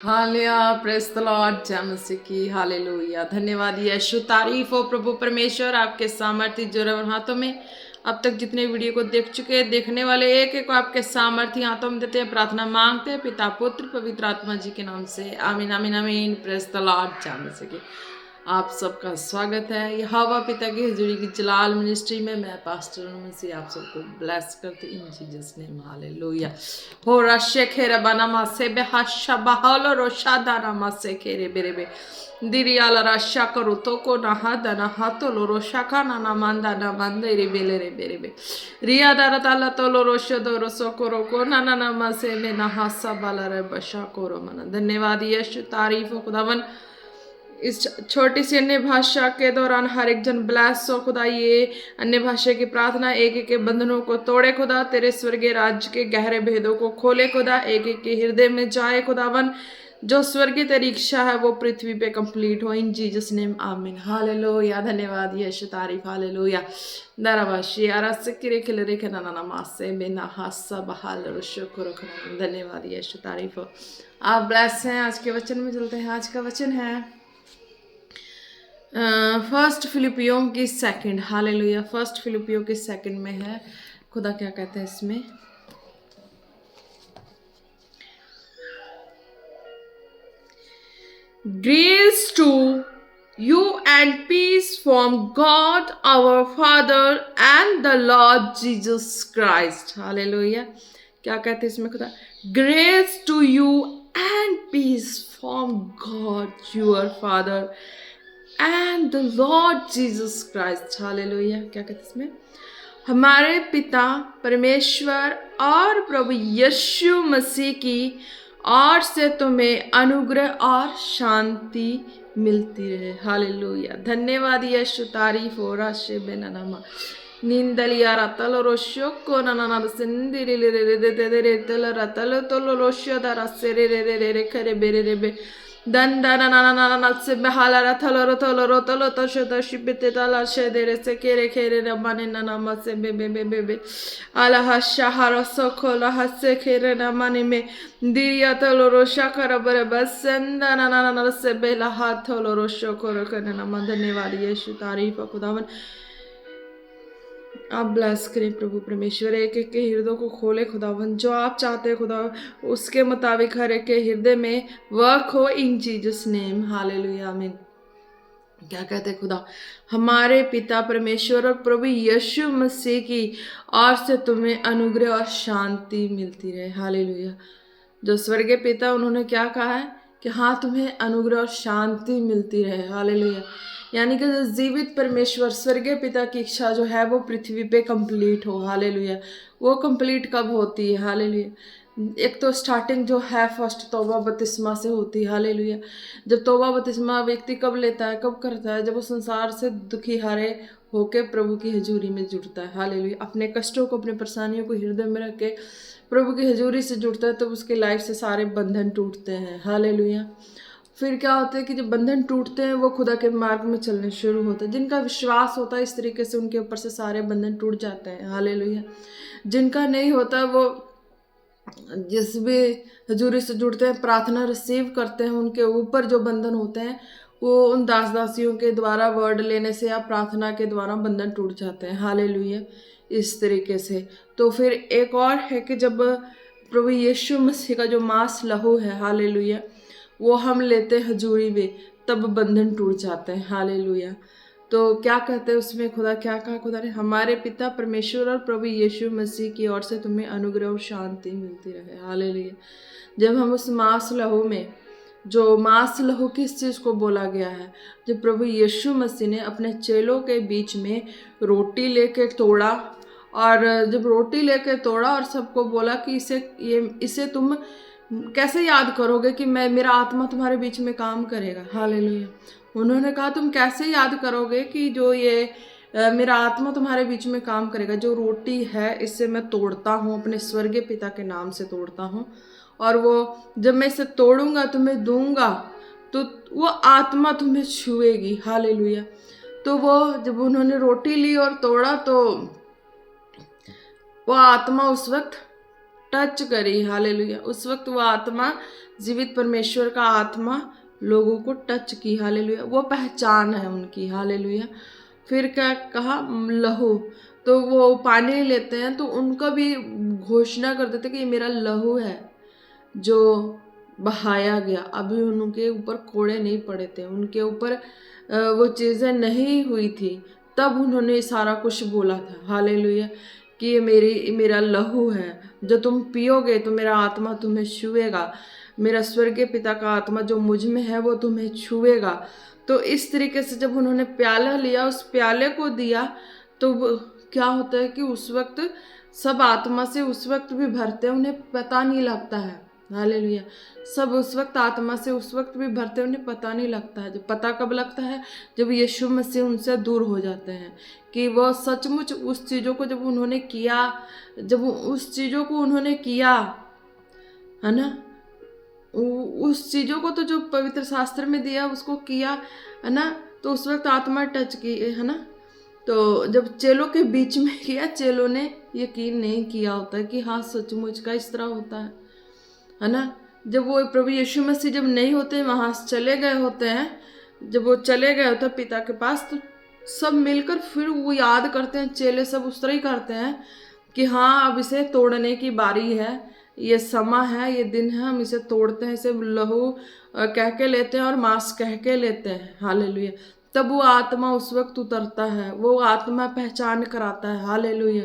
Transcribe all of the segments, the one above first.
Hallelujah, praise the Lord, जय मसीह की। Hallelujah, धन्यवाद यीशु। तारीफ हो प्रभु परमेश्वर, आपके सामर्थ्य जोर हाथों में। अब तक जितने वीडियो को देख चुके हैं, देखने वाले एक एक को आपके सामर्थ्य हाथों में देते हैं। प्रार्थना मांगते हैं पिता पुत्र पवित्र आत्मा जी के नाम से, आमीन आमीन आमीन। प्रेज द लॉर्ड, जय मसीह की। आप सबका स्वागत है यहोवा पिता की हजूरी की जलाल मिनिस्ट्री में। मैं पास्टर अनुमसी आप सबको ब्लेस करती इन जीसस नेम। हालेलुया। हो रशे खेरे बनामा से बेहशा बहालो रोशादा नामा से खेरे बेरेबे दिरियाला राशा करो तो को नहादा नहातो लो रोशा का ना मांदा ना मांदे रे बेले रे बेरेबे रिया दारा ताला तो लो रोशो दो रोसो करो को ना मा से में नहासा बाला रे बशा करो मना। धन्यवाद यीशु, तारीफ हो खुदावन। इस छोटी सी अन्य भाषा के दौरान हर एक जन ब्लेस हो खुदा। ये अन्य भाषा की प्रार्थना एक एक के बंधनों को तोड़े खुदा, तेरे स्वर्गीय राज्य के गहरे भेदों को खोले खुदा, एक एक के हृदय में जाए खुदावन। जो स्वर्गीय तेरी इच्छा है वो पृथ्वी पे कंप्लीट हो, इन जीसस नेम आमीन। हालेलुया, धन्यवाद यीशु, तारीफ। हालेलुया। दराबाशी आरस किरे खिले रे खना ना मासे बिना हासा बहाल शुक्र खुदा। धन्यवाद यीशु, तारीफ हो। आप ब्लेस हैं। आज के वचन में चलते हैं। आज का वचन है फर्स्ट फिलिपियों की सेकंड। हालेलुया। फर्स्ट फिलिपियों की सेकंड में है। खुदा क्या कहते हैं इसमें? Grace to you and peace from God our father and the Lord Jesus Christ. Hallelujah. क्या कहते हैं इसमें खुदा? Grace to you and peace from God your father and the Lord Jesus Christ. Hallelujah. क्या कहते हैं इसमें? हमारे पिता परमेश्वर और प्रभु यीशु मसीह की ओर से तुम्हें अनुग्रह और शांति मिलती रहे। हालेलुया। धन्यवाद यीशु, तारीफ हो। राशे बेनामा निंदलिया रतल रोशो को नना सिंदिरी रे रे रे रे रे तल रतल तल रोशो दरा से रे रे रे रे खरे बेरे रे बे दंदना ना ना ना ना से बहाला रथल रथल रतल तशो शिबिते तला से दे रे से केरे खेरे रे माने ना ना मसे बे बे बे बे बे अलाह शहर सोखोला हसे खेरे ना माने में दिया तल रोशा कर बर बस ना ना ना ना से बेला हाथ तल रोशो को करने ना। धन्यवाद यीशु, तारीफ खुदावन। आप ब्लेस करें प्रभु परमेश्वर। एक एक के हृदय को खोले खुदावन। जो आप चाहते हैं खुदा उसके मुताबिक हर एक के हृदय में वर्क हो, इन जीसस नेम। हालेलुया, आमीन। क्या कहते हैं खुदा? हमारे पिता परमेश्वर और प्रभु यीशु मसीह की ओर से तुम्हें अनुग्रह और शांति मिलती रहे। हालेलुया। जो स्वर्गीय पिता, उन्होंने क्या कहा है कि हाँ, तुम्हें अनुग्रह और शांति मिलती रहे। हालेलुया। यानी कि जो जीवित परमेश्वर स्वर्गीय पिता की इच्छा जो है वो पृथ्वी पे कंप्लीट हो। हालेलुया। वो कंप्लीट कब होती है? हालेलुया। एक तो स्टार्टिंग जो है फर्स्ट तौबा बपतिस्मा से होती है। हालेलुया। जब तौबा बपतिस्मा व्यक्ति कब लेता है, कब करता है? जब वो संसार से दुखी हारे होके प्रभु की हजूरी में जुड़ता है। हालेलुया। अपने कष्टों को, अपने परेशानियों को हृदय में रख के प्रभु की हजूरी से जुड़ता है, तो उसकी लाइफ से सारे बंधन टूटते हैं। हालेलुया। फिर क्या होता है कि जब बंधन टूटते हैं वो खुदा के मार्ग में चलने शुरू होते हैं। जिनका विश्वास होता है इस तरीके से, उनके ऊपर से सारे बंधन टूट जाते हैं। हालेलुया। जिनका नहीं होता, वो जिस भी हजूरी से जुड़ते हैं, प्रार्थना रिसीव करते हैं, उनके ऊपर जो बंधन होते हैं वो उन दास दासियों के द्वारा वर्ड लेने से या प्रार्थना के द्वारा बंधन टूट जाते हैं। हालेलुया। इस तरीके से तो फिर एक और है कि जब प्रभु यीशु मसीह का जो मांस लहू है, हालेलुया, वो हम लेते हैं हजूरी में, तब बंधन टूट जाते हैं। हालेलुया। तो क्या कहते हैं उसमें खुदा? क्या कहा खुदा ने? हमारे पिता परमेश्वर और प्रभु यीशु मसीह की ओर से तुम्हें अनुग्रह और शांति मिलती रहे। हालेलुया। जब हम उस मांस लहू में, जो मांस लहू किस चीज़ को बोला गया है? जब प्रभु यीशु मसीह ने अपने चेलों के बीच में रोटी लेके तोड़ा, और जब रोटी लेके तोड़ा और सबको बोला कि इसे तुम कैसे याद करोगे कि मेरा आत्मा तुम्हारे बीच में काम करेगा। हालेलुया। उन्होंने कहा तुम कैसे याद करोगे कि जो ये मेरा आत्मा तुम्हारे बीच में काम करेगा? जो रोटी है इससे मैं तोड़ता हूँ, अपने स्वर्गीय पिता के नाम से तोड़ता हूँ, और वो जब मैं इसे तोड़ूंगा तुम्हें दूंगा तो वो आत्मा तुम्हें छुएगी। हालेलुया। तो वो जब उन्होंने रोटी ली और तोड़ा तो वो आत्मा उस वक्त टच करी। हालेलुया। उस वक्त वो आत्मा, जीवित परमेश्वर का आत्मा लोगों को टच की। हालेलुया। वो पहचान है उनकी। हालेलुया। फिर क्या कहा, लहू। तो वो पानी लेते हैं तो उनका भी घोषणा कर देते कि ये मेरा लहू है जो बहाया गया। अभी उनके ऊपर कोड़े नहीं पड़े थे, उनके ऊपर वो चीज़ें नहीं हुई थी, तब उन्होंने सारा कुछ बोला था। हालेलुया। कि ये मेरा लहू है, जो तुम पियोगे तो मेरा आत्मा तुम्हें छुएगा, मेरा स्वर्गीय पिता का आत्मा जो मुझ में है वो तुम्हें छुएगा। तो इस तरीके से जब उन्होंने प्याला लिया, उस प्याले को दिया, तो क्या होता है कि उस वक्त सब आत्मा से उस वक्त भी भरते हैं, उन्हें पता नहीं लगता है। हालेलुया। सब उस वक्त आत्मा से उस वक्त भी भरते हैं, उन्हें पता नहीं लगता है। जब पता कब लगता है, जब यीशु मसीह उनसे दूर हो जाते हैं, कि वह सचमुच उस चीज़ों को जब उन्होंने किया, जब उस चीज़ों को उन्होंने किया, है ना, उस चीज़ों को तो जो पवित्र शास्त्र में दिया उसको किया, है ना, तो उस वक्त आत्मा टच की, है ना। तो जब चेलों के बीच में किया, चेलों ने यकीन नहीं किया होता है कि हाँ सचमुच का इस तरह होता है ना। जब वो प्रभु यीशु मसीह जब नहीं होते, वहाँ चले गए होते हैं, जब वो चले गए होते हैं पिता के पास, तो सब मिलकर फिर वो याद करते हैं, चेले सब उस तरह ही करते हैं कि हाँ अब इसे तोड़ने की बारी है, ये समा है, ये दिन है, हम इसे तोड़ते हैं, इसे लहू कह के लेते हैं और मांस कह के लेते हैं। हालेलुया। तब वो आत्मा उस वक्त उतरता है, वो आत्मा पहचान कराता है। हालेलुया।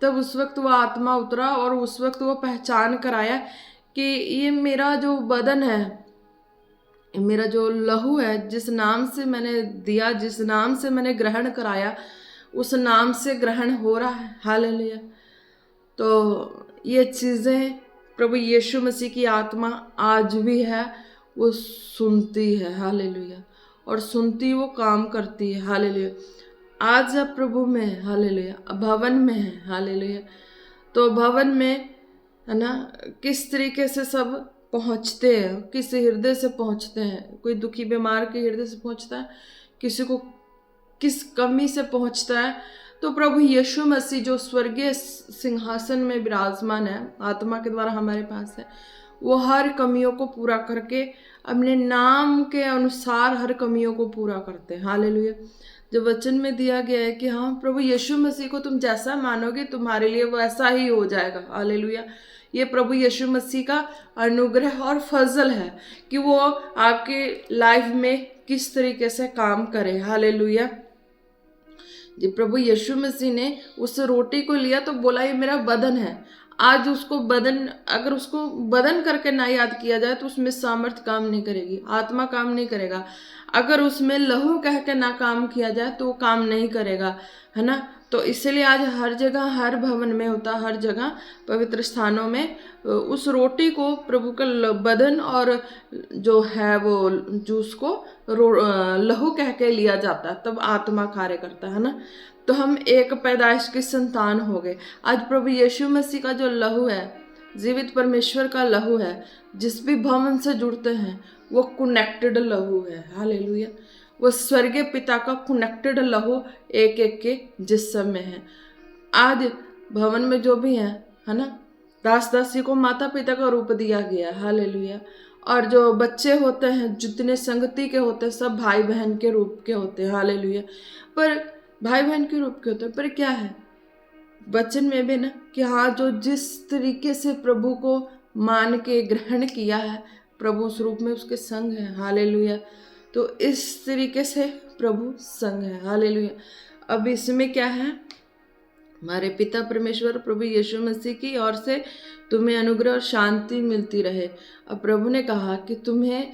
तब उस वक्त वो आत्मा उतरा और उस वक्त वो पहचान कराया कि ये मेरा जो बदन है, मेरा जो लहू है, जिस नाम से मैंने दिया, जिस नाम से मैंने ग्रहण कराया, उस नाम से ग्रहण हो रहा है। हालेलुया। तो ये चीज़ें प्रभु यीशु मसीह की आत्मा आज भी है, वो सुनती है। हालेलुया। और सुनती वो काम करती है। हालेलुया। आज आप प्रभु में है। हालेलुया। भवन में है। हालेलुया। तो भवन में, है ना, किस तरीके से सब पहुँचते हैं, किस हृदय से पहुँचते हैं। कोई दुखी बीमार के हृदय से पहुँचता है, किसी को किस कमी से पहुँचता है। तो प्रभु यीशु मसीह जो स्वर्गीय सिंहासन में विराजमान है, आत्मा के द्वारा हमारे पास है, वो हर कमियों को पूरा करके अपने नाम के अनुसार हर कमियों को पूरा करते हैं। हालेलुया। जो वचन में दिया गया है कि हाँ प्रभु यीशु मसीह को तुम जैसा मानोगे तुम्हारे लिए वो ऐसा ही हो जाएगा। हालेलुया। ये प्रभु यीशु मसीह का अनुग्रह और फजल है कि वो आपके लाइफ में किस तरीके से काम करे। हालेलुया। जब प्रभु यीशु मसीह ने उस रोटी को लिया तो बोला ये मेरा बदन है। आज उसको बदन, अगर उसको बदन करके ना याद किया जाए तो उसमें सामर्थ्य काम नहीं करेगी, आत्मा काम नहीं करेगा। अगर उसमें लहू कह के ना काम किया जाए तो वो काम नहीं करेगा, है ना। तो इसलिए आज हर जगह, हर भवन में होता, हर जगह पवित्र स्थानों में उस रोटी को प्रभु का बदन और जो है वो जूस को लहू कह के लिया जाता है, तब आत्मा कार्य करता है ना। तो हम एक पैदाइश की संतान हो गए। आज प्रभु यीशु मसीह का जो लहू है, जीवित परमेश्वर का लहू है, जिस भी भवन से जुड़ते हैं वो कनेक्टेड लहू है। हालेलुया। वो स्वर्गीय पिता का कनेक्टेड लहू एक एक के जिस्म में है। आज भवन में जो भी है ना, दास दासी को माता पिता का रूप दिया गया। हालेलुया। और जो बच्चे होते हैं, जितने संगति के होते हैं, सब भाई बहन के रूप के होते हैं। हालेलुया। पर भाई बहन के रूप के होते हैं, पर क्या है वचन में भी ना कि हाँ जो जिस तरीके से प्रभु को मान के ग्रहण किया है, प्रभु उस रूप में उसके संग है। हालेलुया। तो इस तरीके से प्रभु संग है। हालेलुया। अब इसमें क्या है, हमारे पिता परमेश्वर प्रभु यीशु मसीह की ओर से तुम्हें अनुग्रह और शांति मिलती रहे। अब प्रभु ने कहा कि तुम्हें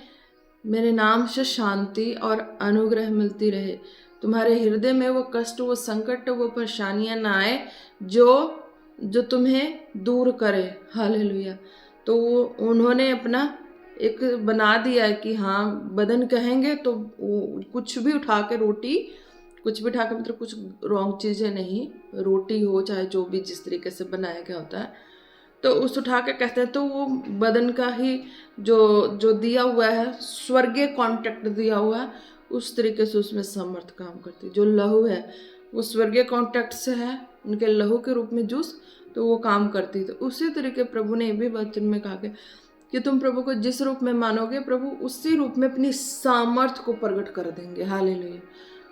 मेरे नाम से शांति और अनुग्रह मिलती रहे। तुम्हारे हृदय में वो कष्ट, वो संकट, वो परेशानियां ना आए जो तुम्हें दूर करे। हालेलुया। तो उन्होंने अपना एक बना दिया है कि हाँ बदन कहेंगे तो कुछ भी उठा के रोटी, कुछ भी उठा के, मतलब कुछ रॉन्ग चीज़ें नहीं, रोटी हो चाहे जो भी जिस तरीके से बनाया गया होता है, तो उस उठा के कहते हैं, तो वो बदन का ही जो दिया हुआ है, स्वर्गीय कॉन्टेक्ट दिया हुआ है, उस तरीके से उसमें समर्थ काम करती है। जो लहू है वो स्वर्गीय कॉन्टेक्ट से है, उनके लहू के रूप में जूस, तो वो काम करती। तो उसी तरीके प्रभु ने ये भी वचन में कहा कि तुम प्रभु को जिस रूप में मानोगे प्रभु उसी रूप में अपनी सामर्थ को प्रकट कर देंगे। हालेलुया।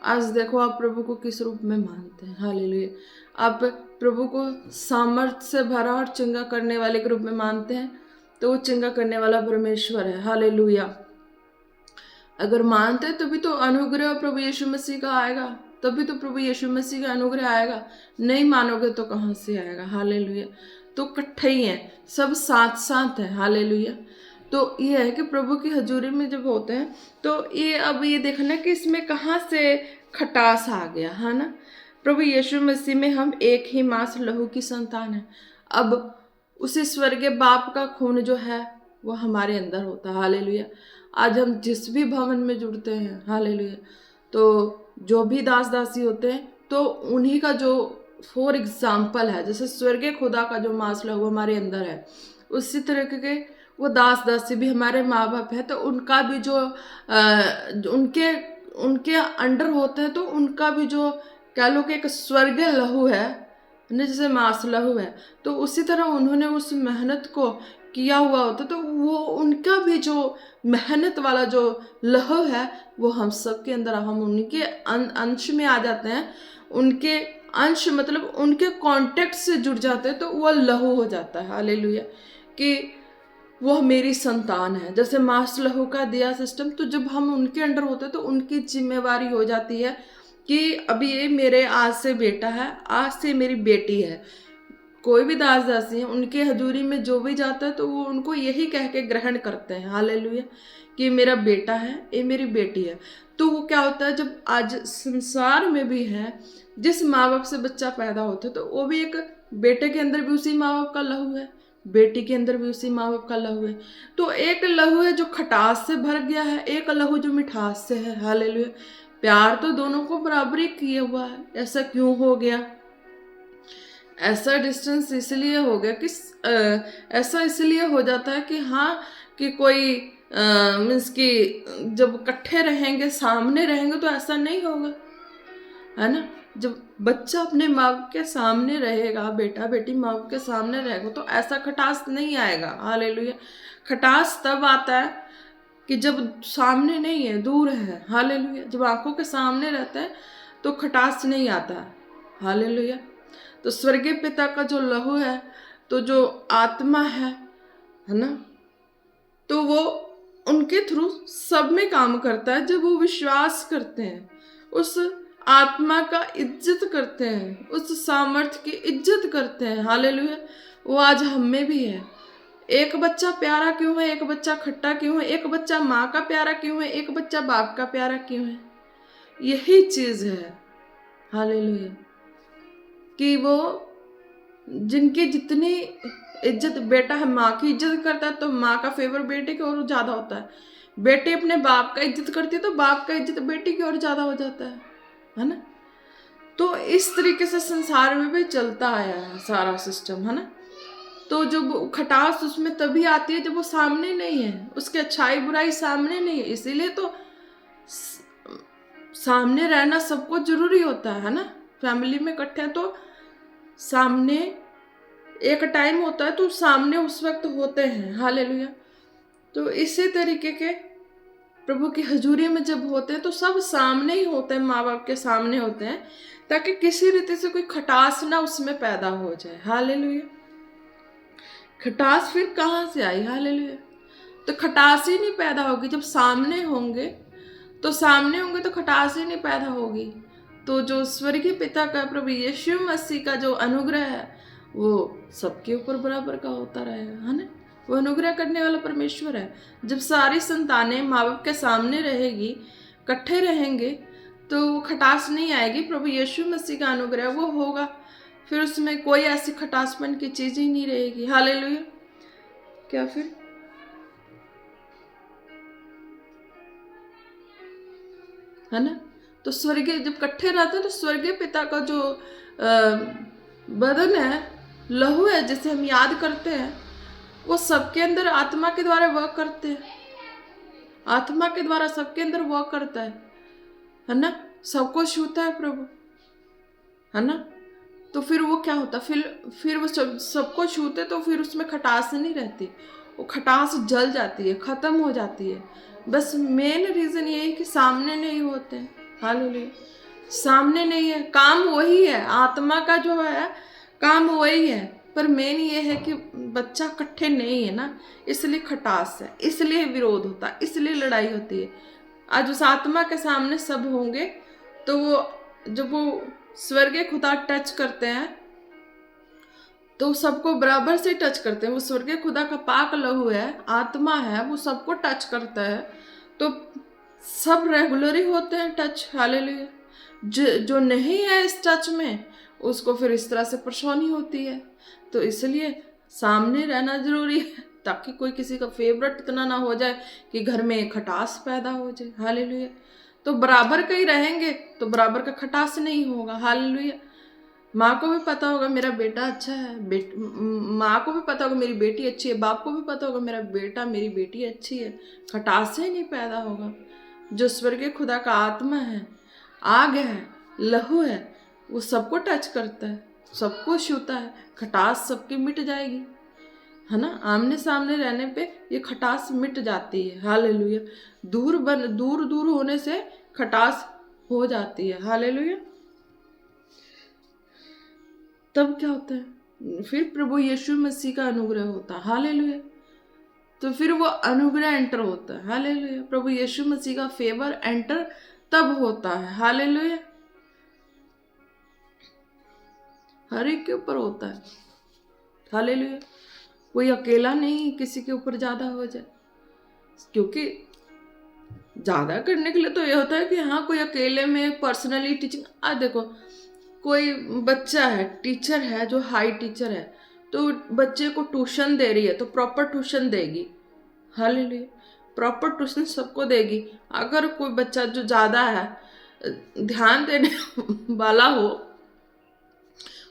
आज देखो आप प्रभु को किस रूप में मानते हैं। हालेलुया। आप प्रभु को सामर्थ से भरा और चंगा करने वाले के रूप में मानते हैं तो वो चंगा करने वाला परमेश्वर है। हालेलुया। अगर मानते हैं तभी तो अनुग्रह प्रभु यीशु मसीह का आएगा, तभी तो प्रभु यीशु मसीह का अनुग्रह आएगा। नहीं मानोगे तो कहाँ से आएगा। हालेलुया। तो इकट्ठे ही हैं, सब साथ साथ हैं। हालेलुया। तो ये है कि प्रभु की हजूरी में जब होते हैं तो ये अब ये देखना कि इसमें कहाँ से खटास आ गया, है ना। प्रभु यीशु मसीह में हम एक ही मांस लहू की संतान है। अब उसी स्वर्गीय बाप का खून जो है वो हमारे अंदर होता है। हालेलुया। आज हम जिस भी भवन में जुड़ते हैं, हालेलुया, तो जो भी दास दासी होते हैं तो उन्हीं का जो फॉर एग्जाम्पल है, जैसे स्वर्गीय खुदा का जो मांस लहू हमारे अंदर है, उसी तरह के वो दास दासी भी हमारे माँ बाप है। तो उनका भी जो उनके अंडर होते हैं तो उनका भी जो कह लो कि एक स्वर्गीय लहू है ना, जैसे मांस लहू है, तो उसी तरह उन्होंने उस मेहनत को किया हुआ होता, तो वो उनका भी जो मेहनत वाला जो लहू है वो हम सब के अंदर, हम उनके अंश में आ जाते हैं। उनके अंश मतलब उनके कांटेक्ट से जुड़ जाते हैं तो वो लहू हो जाता है। हालेलुया। कि वो मेरी संतान है, जैसे मांस लहू का दिया सिस्टम, तो जब हम उनके अंडर होते हैं तो उनकी जिम्मेवारी हो जाती है कि अभी ये मेरे आज से बेटा है, आज से मेरी बेटी है। कोई भी दास दासी है उनके हजूरी में जो भी जाता है तो वो उनको यही कह के ग्रहण करते हैं। हालेलुया। कि मेरा बेटा है, ये मेरी बेटी है। तो वो क्या होता है, जब आज संसार में भी है जिस माँ बाप से बच्चा पैदा होता है तो वो भी एक बेटे के अंदर भी उसी माँ बाप का लहू है, बेटी के अंदर भी उसी माँ बाप का लहू है। तो एक लहू है जो खटास से भर गया है, एक लहू जो मिठास से है। हालेलुया। प्यार तो दोनों को बराबरी किया हुआ है। ऐसा क्यों हो गया? ऐसा डिस्टेंस इसलिए हो गया कि ऐसा इसलिए हो जाता है कि हाँ, कि कोई मीन्स कि जब इकट्ठे रहेंगे, सामने रहेंगे तो ऐसा नहीं होगा, है ना। जब बच्चा अपने माँ बाप के सामने रहेगा, बेटा बेटी माँ बाप के सामने रहेगा तो ऐसा खटास नहीं आएगा। हालेलुया। खटास तब आता है कि जब सामने नहीं है, दूर है। हालेलुया। जब आंखों के सामने रहता है तो खटास नहीं आता है। हालेलुया। तो स्वर्गीय पिता का जो लहू है, तो जो आत्मा है ना, तो वो उनके थ्रू सब में काम करता है। जब वो विश्वास करते हैं, उस आत्मा का इज्जत करते हैं, उस सामर्थ्य की इज्जत करते हैं। हालेलुया। वो आज हम में भी है। एक बच्चा प्यारा क्यों है, एक बच्चा खट्टा क्यों है, एक बच्चा माँ का प्यारा क्यों है, एक बच्चा बाप का प्यारा क्यों है? यही चीज है। हालेलुया। कि वो जिनकी जितनी इज्जत, बेटा है माँ की इज्जत करता है तो माँ का फेवर बेटे की ओर ज्यादा होता है, बेटे अपने बाप का इज्जत करती है तो बाप का इज्जत बेटी की ओर ज्यादा हो जाता है ना। तो इस तरीके से संसार में भी चलता आया है सारा सिस्टम, है ना। तो जब खटास उसमें तभी आती है जब वो सामने नहीं है, उसकी अच्छाई बुराई सामने नहीं है। इसीलिए तो सामने रहना सबको जरूरी होता है ना। फैमिली में इकट्ठे हैं तो सामने एक टाइम होता है तो सामने उस वक्त होते हैं। हालेलुया। तो इसी तरीके के प्रभु की हजूरी में जब होते हैं तो सब सामने ही होते हैं, माँ बाप के सामने होते हैं, ताकि किसी रीति से कोई खटास ना उसमें पैदा हो जाए। हालेलुया। खटास फिर कहाँ से आई? हालेलुया। तो खटास ही नहीं पैदा होगी जब सामने होंगे, तो सामने होंगे तो खटास ही नहीं पैदा होगी। तो जो स्वर्गीय पिता का, प्रभु यीशु मसीह का जो अनुग्रह है वो सबके ऊपर बराबर का होता रहेगा, है ना। वो अनुग्रह करने वाला परमेश्वर है। जब सारी संतानें माँ बाप के सामने रहेगी, इकट्ठे रहेंगे, तो खटास नहीं आएगी। प्रभु यीशु मसीह का अनुग्रह वो होगा, फिर उसमें कोई ऐसी खटासपन की चीज ही नहीं रहेगी। हालेलुया। क्या फिर है ना। तो स्वर्गीय जब इकट्ठे रहते हैं तो स्वर्गीय पिता का जो बदन है, लहू है, जिसे हम याद करते हैं, वो सबके अंदर आत्मा के द्वारा वर्क करते हैं। आत्मा के द्वारा सबके अंदर वर्क करता है ना। सबको छूता है प्रभु, है ना। तो फिर वो क्या होता, फिर वो सबको छूते तो फिर उसमें खटास नहीं रहती, वो खटास जल जाती है, ख़त्म हो जाती है। बस मेन रीज़न ये है कि सामने नहीं होते। हालेलुया, सामने नहीं है, काम वही है, आत्मा का जो है काम वही है, पर मेन ये है कि बच्चा इकट्ठे नहीं है ना, इसलिए खटास है, इसलिए विरोध होता है, इसलिए लड़ाई होती है। आज उस आत्मा के सामने सब होंगे तो वो जब वो स्वर्गीय खुदा टच करते हैं तो सबको बराबर से टच करते हैं। वो स्वर्गीय खुदा का पाक लहू है, आत्मा है, वो सबको टच करता है, तो सब रेगुलर ही होते हैं टच। हालेलुया। जो नहीं है इस टच में, उसको फिर इस तरह से परेशानी होती है। तो इसलिए सामने रहना जरूरी है, ताकि कोई किसी का फेवरेट इतना ना हो जाए कि घर में खटास पैदा हो जाए। हालेलुया। तो बराबर के ही रहेंगे तो बराबर का खटास नहीं होगा। हालेलुया। माँ को भी पता होगा मेरा बेटा अच्छा है, माँ को भी पता होगा मेरी बेटी अच्छी है, बाप को भी पता होगा मेरा बेटा मेरी बेटी अच्छी है, खटास से नहीं पैदा होगा। जो स्वर्गीय खुदा का आत्मा है, आग है, लहू है, वो सबको टच करता है, सबको छूता है, खटास सबकी मिट जाएगी, है ना। आमने सामने रहने पे ये खटास मिट जाती है। हालेलुया। दूर दूर होने से खटास हो जाती है। हालेलुया। तब क्या होता है, फिर प्रभु यीशु मसीह का अनुग्रह होता है। हालेलुया। तो फिर वो अनुग्रह एंटर होता है। हालेलुया। प्रभु यीशु मसीह का फेवर एंटर तब होता है। हालेलुया। हर एक के ऊपर होता है। हालेलुया। कोई अकेला नहीं किसी के ऊपर ज्यादा हो जाए, क्योंकि ज्यादा करने के लिए तो ये होता है कि हाँ कोई अकेले में पर्सनली टीचिंग। देखो, कोई बच्चा है, टीचर है जो हाई टीचर है, तो बच्चे को ट्यूशन दे रही है तो प्रॉपर ट्यूशन देगी। हालेलुया। प्रॉपर ट्यूशन सबको देगी। अगर कोई बच्चा जो ज़्यादा है ध्यान देने वाला हो,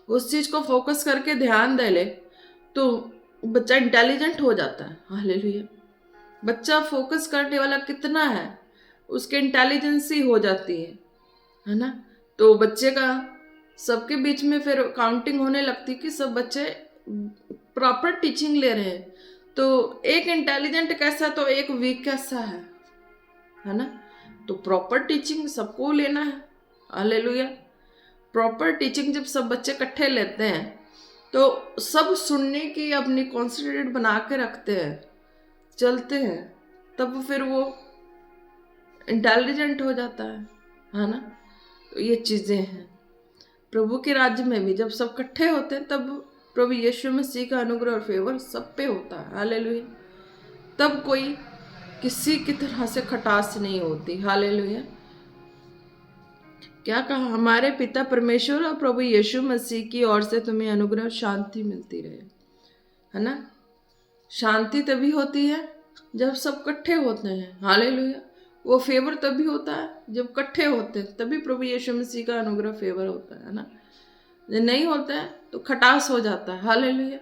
उस चीज़ को फोकस करके ध्यान दे ले, तो बच्चा इंटेलिजेंट हो जाता है। हालेलुया। बच्चा फोकस करने वाला कितना है, उसके इंटेलिजेंसी हो जाती है ना। तो बच्चे का सबके बीच में फिर काउंटिंग होने लगती कि सब बच्चे प्रॉपर टीचिंग ले रहे हैं, तो एक इंटेलिजेंट कैसा तो एक वीक कैसा है ना। तो प्रॉपर टीचिंग सबको लेना है। हालेलुया। प्रॉपर टीचिंग जब सब बच्चे इकट्ठे लेते हैं तो सब सुनने की अपनी कॉन्सेंट्रेट बना के रखते हैं, चलते हैं, तब फिर वो इंटेलिजेंट हो जाता है ना। तो ये चीज़ें हैं प्रभु के राज्य में भी, जब सब इकट्ठे होते हैं तब प्रभु यीशु मसीह का अनुग्रह और फेवर सब पे होता है। हालेलुया। तब कोई किसी की तरह से खटास नहीं होती। हालेलुया। क्या कहा, हमारे पिता परमेश्वर और प्रभु यीशु मसीह की ओर से तुम्हें अनुग्रह और शांति मिलती रहे, है ना। शांति तभी होती है जब सब इकट्ठे होते हैं। हालेलुया। वो फेवर तभी होता है जब इकट्ठे होते हैं, तभी प्रभु यीशु मसीह का अनुग्रह फेवर होता है ना। जब नहीं होता है तो खटास हो जाता है। हालेलुया।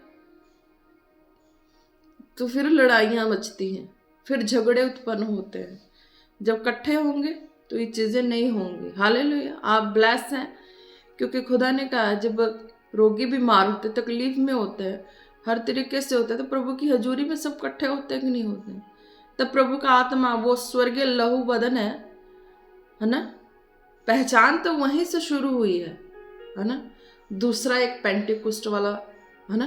तो फिर लड़ाइयाँ मचती हैं, फिर झगड़े उत्पन्न होते हैं। जब इकट्ठे होंगे तो ये चीज़ें नहीं होंगी। हालेलुया। आप ब्लेस हैं, क्योंकि खुदा ने कहा जब रोगी बीमार होते, तकलीफ में होते हैं, हर तरीके से होते हैं, तो प्रभु की हजूरी में सब इकट्ठे होते हैं कि नहीं होते हैं। तब प्रभु का आत्मा, वो स्वर्गीय लहू बदन है ना, पहचान तो वहीं से शुरू हुई है ना। दूसरा एक पेंटेकुस्ट वाला, है ना।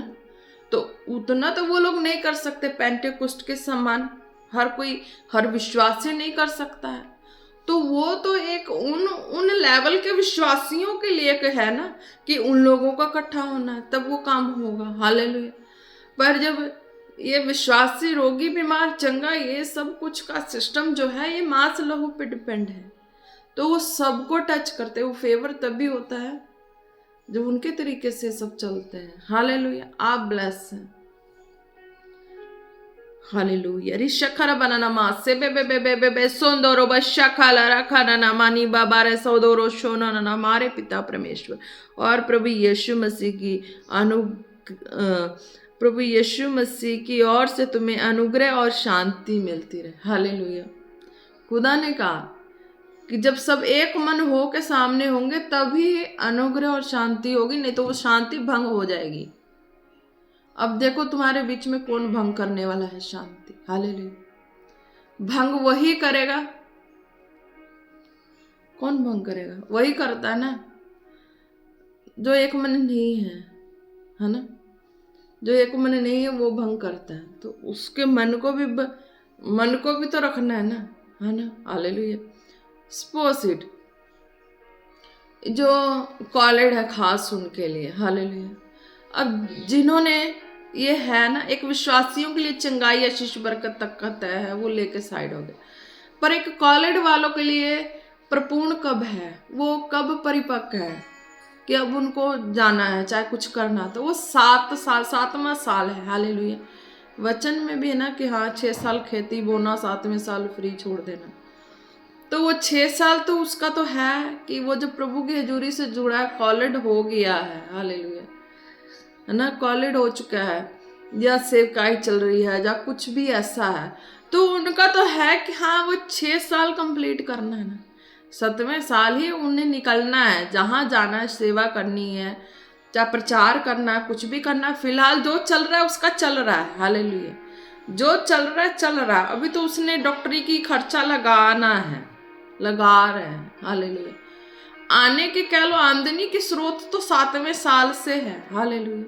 तो उतना तो वो लोग नहीं कर सकते पेंटेकुस्ट के समान, हर कोई, हर विश्वासी नहीं कर सकता है। तो वो तो एक उन लेवल के विश्वासियों के लिए है ना, कि उन लोगों का इकट्ठा होना है, तब वो काम होगा। हालेलुया। पर जब ये विश्वासी, रोगी, बीमार, चंगा, ये सब कुछ का सिस्टम जो है, ये मांस लहू पे डिपेंड है, तो वो सबको टच करते हैं। वो फेवर तभी होता है जब उनके तरीके से सब चलते हैं। हालेलुया। आप ब्लेस हैं। हालेलुया। रिशखरा बनाना मासे बे बे बे बे बे बे सोंदोरो बशखाला रखाना ना मानी बाबा रे सौदोरो शोना ना हमारे पिता परमेश्वर और प्रभु यीशु मसीह की प्रभु यीशु मसीह की ओर से तुम्हें अनुग्रह और शांति मिलती रहे। हालेलुया। खुदा ने कहा कि जब सब एक मन हो के सामने होंगे तभी अनुग्रह और शांति होगी, नहीं तो वो शांति भंग हो जाएगी। अब देखो तुम्हारे बीच में कौन भंग करने वाला है शांति। हालेलुया। भंग वही करेगा। कौन भंग करेगा? वही करता है ना जो एक मन नहीं है ना। जो एक मन नहीं है वो भंग करता है। तो उसके मन को भी तो रखना है ना। हालेलुया। सपोज इट जो कॉलेज है खास उनके लिए। हालेलुया। अब जिन्होंने ये है ना, एक विश्वासियों के लिए चंगाई आशीष बरकत तक का तय है, वो लेके साइड हो गए। पर एक कॉलेज वालों के लिए प्रपूर्ण कब है, वो कब परिपक्व है कि अब उनको जाना है, चाहे कुछ करना, तो वो 7वां साल है। हालेलुया। वचन में भी है ना कि हाँ 6 साल खेती बोना, 7वें साल फ्री छोड़ देना। तो वो 6 साल तो उसका तो है कि वो जो प्रभु की हजूरी से जुड़ा है, कॉलेड हो गया है। हालेलुया। है ना, कॉलेड हो चुका है, या सेवकाई चल रही है, या कुछ भी ऐसा है, तो उनका तो है कि हाँ वो 6 साल कंप्लीट करना है ना। 7वें साल ही उन्हें निकलना है, जहाँ जाना है, सेवा करनी है, चाहे प्रचार करना है, कुछ भी करना है। फिलहाल जो चल रहा है उसका चल रहा है। हालेलुया। जो चल रहा है चल रहा है। अभी तो उसने डॉक्टरी की खर्चा लगाना है, लगा रहे हैं। हालेलुया। आने के कह लो आमदनी की स्रोत तो 7वें साल से है। हालेलुया।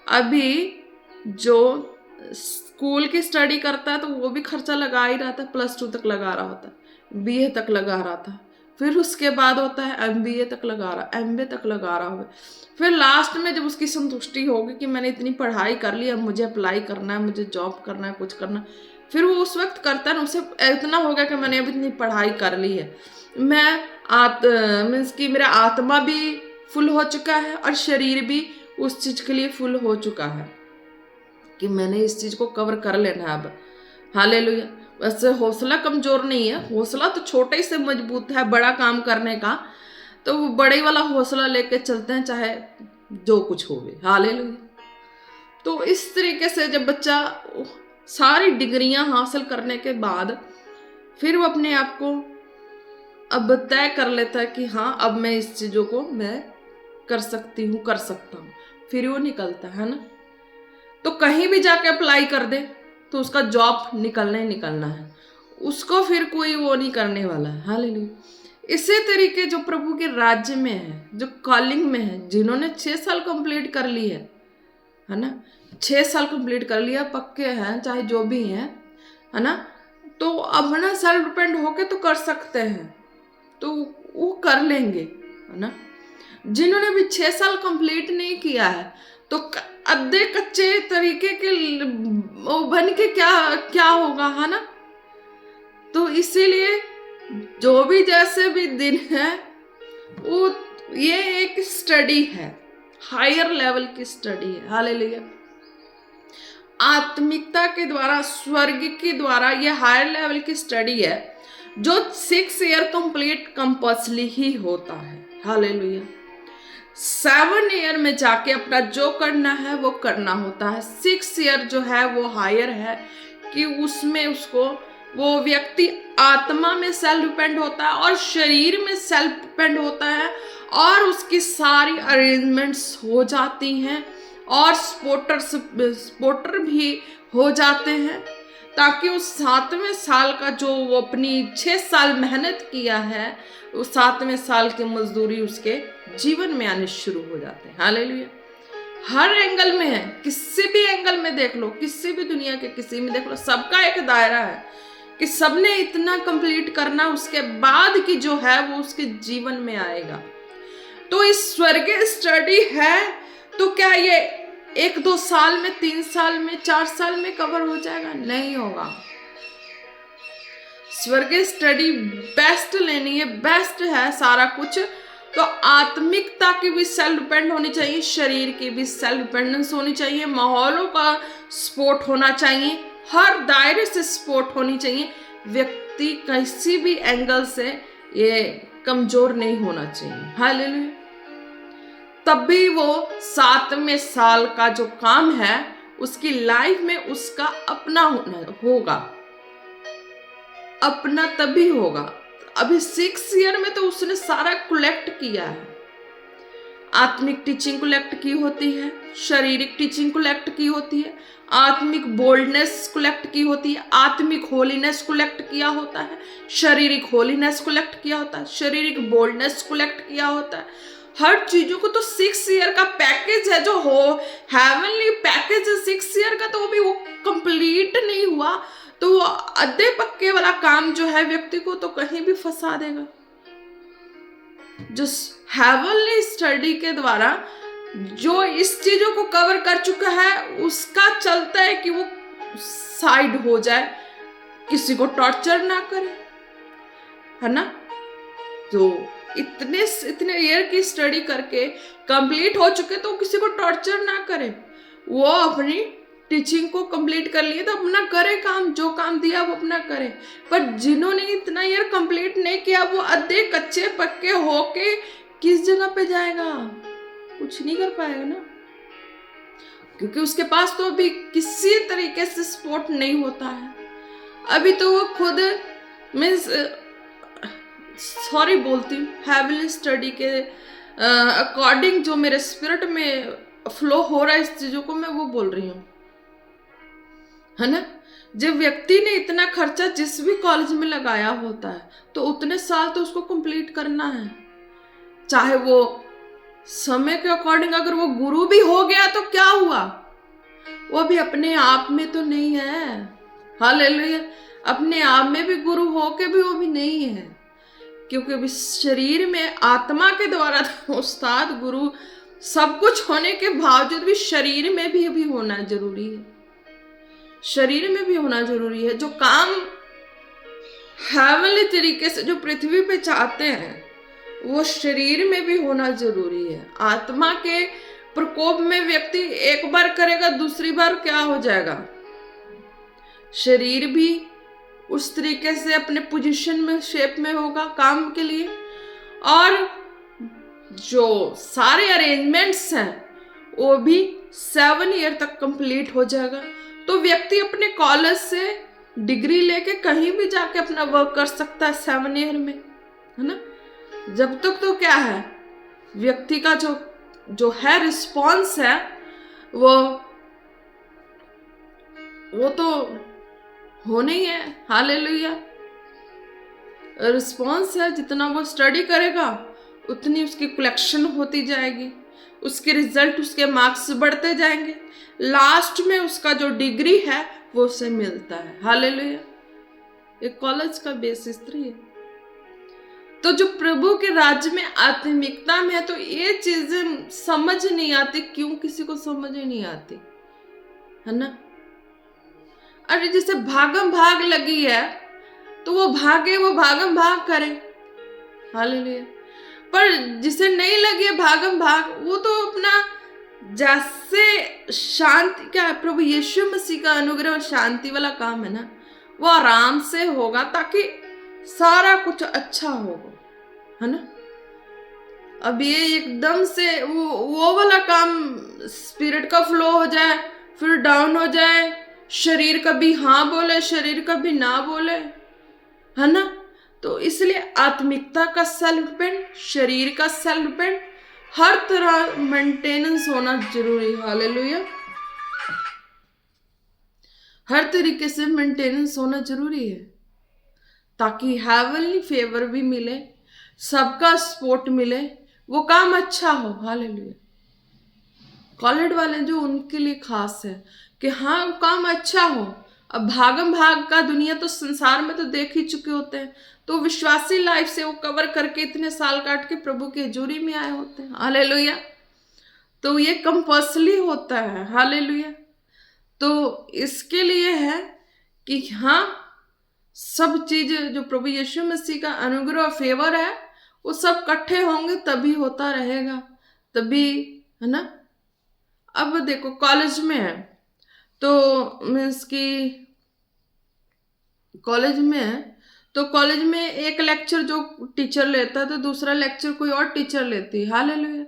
अभी जो स्कूल की स्टडी करता है तो वो भी खर्चा लगा ही रहा था, +2 तक लगा रहा होता है, BA तक लगा रहा था, फिर उसके बाद होता है MBA तक लगा रहा, MBA तक लगा रहा होगा। फिर लास्ट में जब उसकी संतुष्टि होगी कि मैंने इतनी पढ़ाई कर ली, अब मुझे अप्लाई करना है, मुझे जॉब करना है, कुछ करना, फिर वो उस वक्त करता है ना, उसे इतना हो गया कि मैंने अब इतनी पढ़ाई कर ली है, मैं मीन्स कि मेरा आत्मा भी फुल हो चुका है और शरीर भी उस चीज़ के लिए फुल हो चुका है कि मैंने इस चीज़ को कवर कर लेना है अब। हालेलुया। वैसे हौसला कमज़ोर नहीं है, हौसला तो छोटे ही से मजबूत है बड़ा काम करने का, तो वो बड़े वाला हौसला लेके चलते हैं चाहे जो कुछ हो गए। हालेलुया। तो इस तरीके से जब बच्चा सारी डिग्रियां हासिल करने के बाद फिर वो अपने आप को अब तय कर लेता है कि हाँ अब मैं इस चीज़ों को मैं कर सकती हूँ, कर सकता हूँ, फिर वो निकलता है ना। तो कहीं भी जाके अप्लाई कर दे तो उसका जॉब निकलना ही निकलना है, उसको फिर कोई वो नहीं करने वाला है। हालेलुया। इसी तरीके जो प्रभु के राज्य में है, जो कॉलिंग में है, जिन्होंने 6 साल कंप्लीट कर ली है ना, 6 साल कंप्लीट कर लिया, पक्के हैं चाहे जो भी हैं, है ना, तो अब ना सेल्फ डिपेंड होके तो कर सकते हैं, तो वो कर लेंगे, है ना। जिन्होंने भी 6 साल कंप्लीट नहीं किया है तो अद्धे कच्चे तरीके के बन के क्या होगा, है ना। तो इसीलिए जो भी जैसे भी दिन है वो ये एक स्टडी है, हायर लेवल की स्टडी है। हालेलुया। आत्मिकता के द्वारा, स्वर्ग के द्वारा ये हायर लेवल की स्टडी है जो 6 ईयर कंप्लीट कंपल्सरी ही होता है। हालेलुया। 7 ईयर में जाके अपना जो करना है वो करना होता है। 6 ईयर जो है वो हायर है कि उसमें उसको वो व्यक्ति आत्मा में सेल्फ डिपेंड होता है और शरीर में सेल्फ डिपेंड होता है, और उसकी सारी अरेंजमेंट्स हो जाती हैं और सपोर्टर भी हो जाते हैं, ताकि उस 7वें साल का जो वो अपनी 6 साल मेहनत किया है, उस 7वें साल की मजदूरी उसके जीवन में आने शुरू हो जाते हैं। हालेलुया। हर एंगल में है, किसी भी एंगल में देख लो, किसी भी दुनिया के किसी में देख लो, सबका एक दायरा है कि सबने इतना कंप्लीट करना, उसके बाद की जो है वो उसके जीवन में आएगा। तो इस स्वर्गीय स्टडी है तो क्या ये 1-2 साल में, 3 साल में, 4 साल में कवर हो जाएगा? नहीं होगा। स्वर्गीय स्टडी बेस्ट लेनी है, बेस्ट है सारा कुछ। तो आत्मिकता की भी सेल्फ डिपेंड होनी चाहिए, शरीर की भी सेल्फ डिपेंडेंस होनी चाहिए, माहौलों का सपोर्ट होना चाहिए, हर दायरे से सपोर्ट होनी चाहिए। व्यक्ति किसी भी एंगल से ये कमजोर नहीं होना चाहिए। हालेलुया। तभी वो 7वें साल का जो काम है उसकी लाइफ में उसका अपना होगा, अपना तभी होगा। अभी 6 ईयर में तो उसने सारा कलेक्ट किया है। आत्मिक टीचिंग कलेक्ट की होती है, शारीरिक टीचिंग कलेक्ट की होती है, आत्मिक बोल्डनेस कलेक्ट की होती है, आत्मिक होलीनेस कलेक्ट किया होता है, शारीरिक होलीनेस कलेक्ट किया होता है, शारीरिक बोल्डनेस कलेक्ट किया होता है। हर चीजों को तो 6 ईयर का पैकेज है, जो हो हेवनली पैकेज है 6 ईयर का, तो भी वो कंप्लीट नहीं हुआ तो वो अद्धे पक्के वाला काम जो है व्यक्ति को तो कहीं भी फंसा देगा। जो हेवनली स्टडी के द्वारा जो इस चीजों को कवर कर चुका है उसका चलता है कि वो साइड हो जाए, किसी को टॉर्चर ना करे, है ना। तो इतने ईयर की स्टडी करके कंप्लीट हो चुके तो किसी को टॉर्चर ना करे, वो अपनी टीचिंग को कंप्लीट कर लिए तो अपना करे काम, जो काम दिया वो अपना करे। पर जिन्होंने इतना ईयर कंप्लीट नहीं किया वो अद्धे कच्चे पक्के होके किस जगह पे जाएगा, कुछ नहीं कर पाएगा ना, क्योंकि उसके पास तो अभी किसी तरीके से सपोर्ट नहीं होता है। अभी तो वो खुद मीन्स सॉरी बोलती हूँ, हेवनली स्टडी के अकॉर्डिंग जो मेरे स्पिरिट में फ्लो हो रहा है इस चीजों को मैं वो बोल रही हूँ, है ना। जब व्यक्ति ने इतना खर्चा जिस भी कॉलेज में लगाया होता है तो उतने साल तो उसको कंप्लीट करना है, चाहे वो समय के अकॉर्डिंग अगर वो गुरु भी हो गया तो क्या हुआ, वो भी अपने आप में तो नहीं है। हालेलुया, अपने आप में भी गुरु हो के भी वो भी नहीं है, क्योंकि अभी शरीर में आत्मा के द्वारा उस्ताद गुरु सब कुछ होने के बावजूद भी शरीर में भी अभी होना जरूरी है, शरीर में भी होना जरूरी है। जो काम हेवनली तरीके से जो पृथ्वी पे चाहते हैं वो शरीर में भी होना जरूरी है। आत्मा के प्रकोप में व्यक्ति एक बार करेगा, दूसरी बार क्या हो जाएगा, शरीर भी उस तरीके से अपने पोजीशन में शेप में होगा काम के लिए, और जो सारे अरेंजमेंट्स हैं वो भी 7 ईयर तक कंप्लीट हो जाएगा। तो व्यक्ति अपने कॉलेज से डिग्री लेके कहीं भी जाके अपना वर्क कर सकता है 7 ईयर में, है ना। जब तक तो क्या है व्यक्ति का जो है रिस्पॉन्स है वो तो होना ही है। हालेलुया, रिस्पॉन्स है, जितना वो स्टडी करेगा उतनी उसकी कलेक्शन होती जाएगी, उसके रिजल्ट उसके मार्क्स बढ़ते जाएंगे, लास्ट में उसका जो डिग्री है वो उसे मिलता है। हालेलुया, एक कॉलेज का बेस इस तरह है। तो जो प्रभु के राज्य में आत्मिकता में है तो ये चीजें समझ नहीं आती, क्यों किसी को समझ ही नहीं आती, है ना। अरे जैसे भागम भाग लगी है तो वो भागे, वो भागम भाग करे। हालेलुया, पर जिसे नहीं लगी है भागम भाग वो तो अपना जैसे शांति का प्रभु यीशु मसीह का अनुग्रह और शांति वाला काम है ना, वो आराम से होगा ताकि सारा कुछ अच्छा होगा, है ना। अब ये एकदम से वो वाला काम स्पिरिट का फ्लो हो जाए फिर डाउन हो जाए, शरीर कभी हाँ बोले शरीर कभी ना बोले, है ना। तो इसलिए आत्मिकता का सेल्फ डिपेंड, शरीर का सेल्फ डिपेंड, हर तरह मेंटेनेंस होना जरूरी है। हालेलुया, हर तरीके से मेंटेनेंस होना जरूरी है ताकि हेवनली फेवर भी मिले, सबका सपोर्ट मिले, वो काम अच्छा हो। हालेलुया, कॉलेज वाले जो उनके लिए खास है कि हाँ वो काम अच्छा हो। अब भागम भाग का दुनिया तो संसार में तो देख ही चुके होते हैं, तो विश्वासी लाइफ से वो कवर करके इतने साल काट के प्रभु की हजूरी में आए होते हैं। हालेलुया, तो ये कंपल्सरी होता है। हालेलुया, तो इसके लिए है कि हाँ सब चीज जो प्रभु यीशु मसीह का अनुग्रह फेवर है वो सब इकट्ठे होंगे तभी होता रहेगा, तभी, है ना। अब देखो कॉलेज में है तो मीन्स की कॉलेज में है तो कॉलेज में एक लेक्चर जो टीचर लेता है तो दूसरा लेक्चर कोई और टीचर लेती है। हालेलुया,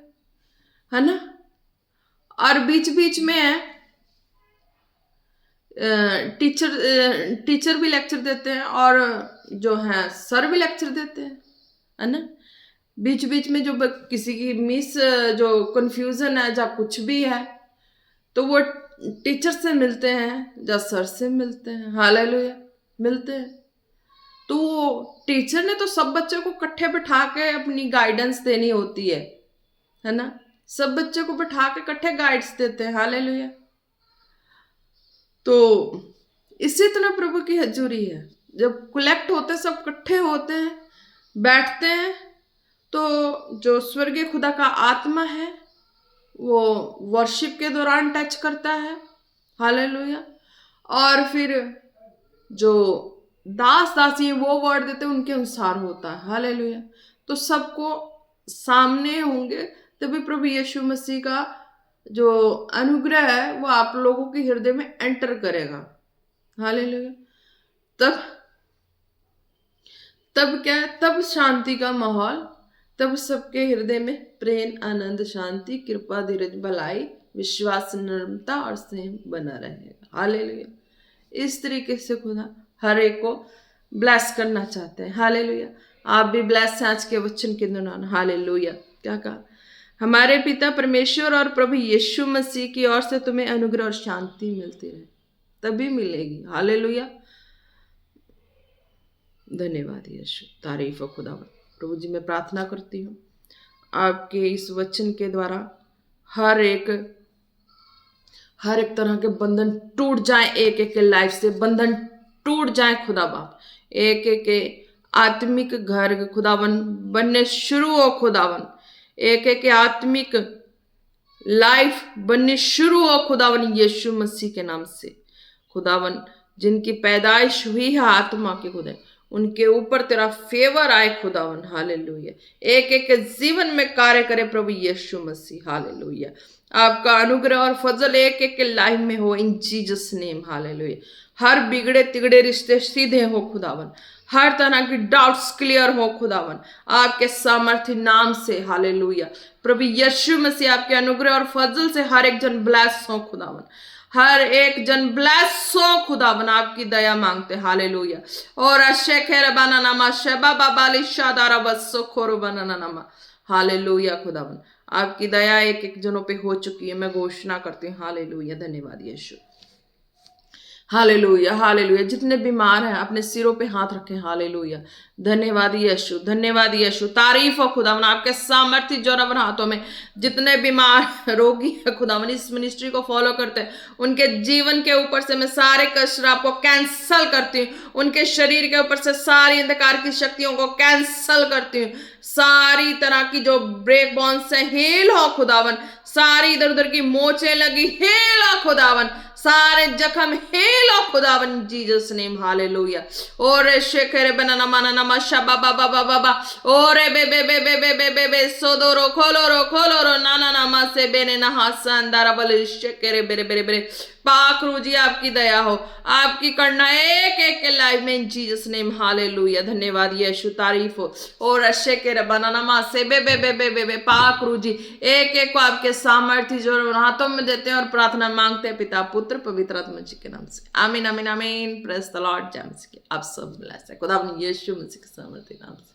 है ना। और बीच बीच में है टीचर भी लेक्चर देते हैं और जो है सर भी लेक्चर देते हैं, है ना। बीच बीच में जो किसी की मिस जो कंफ्यूजन है या कुछ भी है तो वो टीचर से मिलते हैं या सर से मिलते हैं, हालेलुया, मिलते हैं। तो टीचर ने तो सब बच्चों को इकट्ठे बिठा के अपनी गाइडेंस देनी होती है ना। सब बच्चों को बिठा के इकट्ठे गाइड्स देते हैं, हालेलुया। तो इसी तरह प्रभु की हजूरी है, जब कलेक्ट होते हैं, सब इकट्ठे होते हैं, बैठते हैं, तो जो स्वर्गीय खुदा का आत्मा है वो वर्शिप के दौरान टच करता है, हालेलुया। और फिर जो दास दासी वो वर्ड देते हैं उनके अनुसार होता है, हालेलुया। तो सबको सामने होंगे तभी प्रभु यीशु मसीह का जो अनुग्रह है वो आप लोगों के हृदय में एंटर करेगा, हालेलुया। तब क्या है, तब शांति का माहौल, तब सबके हृदय में प्रेम, आनंद, शांति, कृपा, धीरज, भलाई, विश्वास, नम्रता और स्नेह बना रहेगा, हालेलुया। इस तरीके से खुदा हर एक को ब्लेस करना चाहते हैं, हालेलुया। आप भी ब्लेस हैं आज के वचन के दौरान, हालेलुया। क्या कहा, हमारे पिता परमेश्वर और प्रभु यीशु मसीह की ओर से तुम्हें अनुग्रह और शांति मिलती रहे, तभी मिलेगी, हालेलुया। धन्यवाद यीशु, तारीफ हो खुदा। प्रभु जी, मैं प्रार्थना करती हूँ आपके इस वचन के द्वारा हर एक तरह के बंधन टूट जाए, एक एक के लाइफ से बंधन टूट जाए खुदा बाप। एक एक के आत्मिक घर खुदावन बनने शुरू हो खुदावन, एक एक के आत्मिक लाइफ बनने शुरू हो खुदावन यीशु मसीह के नाम से। खुदावन जिनकी पैदाइश हुई है आत्मा के खुदा, उनके ऊपर तेरा फेवर आए खुदावन, हालेलुया। एक एक के जीवन में कार्य करे प्रभु यीशु मसीह, हालेलुया। आपका अनुग्रह और फजल एक एक के लाइफ में हो, इन जीसस नेम, हालेलुया। हर बिगड़े तिगड़े रिश्ते सीधे हो खुदावन, हर तरह की डाउट्स क्लियर हो खुदावन, आपके सामर्थ्य नाम से, हालेलुया। प्रभु यीशु मसीह आपके अनुग्रह और फजल से हर एक जन ब्लेस हो खुदावन, हर एक जन ब्लेस हो खुदावन, आपकी दया मांगते, हालेलुया। और अशेखेर बनानामा शबा बाबाली शादारा बस्सो खोरो बनानामा, हालेलुया। खुदावन आपकी दया एक एक जनों पे हो चुकी है, मैं घोषणा करती हूँ, हालेलुया। धन्यवाद यीशु, हालेलुया, हालेलुया। जितने बीमार हैं अपने सिरों पे हाथ रखें, हालेलुया। धन्यवाद यीशु, धन्यवाद यीशु, तारीफ हो खुदावन आपके सामर्थ्य जोरावर हाथों में। जितने बीमार रोगी है खुदावन इस मिनिस्ट्री को फॉलो करते हैं, उनके जीवन के ऊपर से मैं सारे कष्ट को कैंसल करती हूँ, उनके शरीर के ऊपर से सारी अंधकार की शक्तियों को कैंसल करती हूँ। सारी तरह की जो ब्रेक बॉन्स है हील हो खुदावन, सारी इधर उधर की मोचें लगी हील हो खुदावन, सारे जख्म हेलो खुदावन जीसस नेम, हालेलुया। और शेखरे बनाना माना नमा शबा बाबा बाबा बा ओरे बे बे बे बे बे बे बे बे सोदोरो खोलो रो नाना नामा से बेने ना हासा अंदारा बल शेखरे बेरे बेरे बेरे पाकरू जी आपकी दया हो, आपकी करना एक एक के लाइफ में जीसस नेम, हालेलुया। धन्यवाद यीशु, तारीफ हो। और अशे के बनाना मा से बे बे बे बे बे बे पाकरू जी एक एक को आपके सामर्थ्य जो हाथों में देते हैं और प्रार्थना मांगते हैं पिता पुत्र पवित्र आत्मा जी के नाम से, आमीन आमीन आमीन। Praise the Lord. जय मसीह। आप सब ब्लेस है खुदा यीशु मसीह के सामर्थ्य नाम से।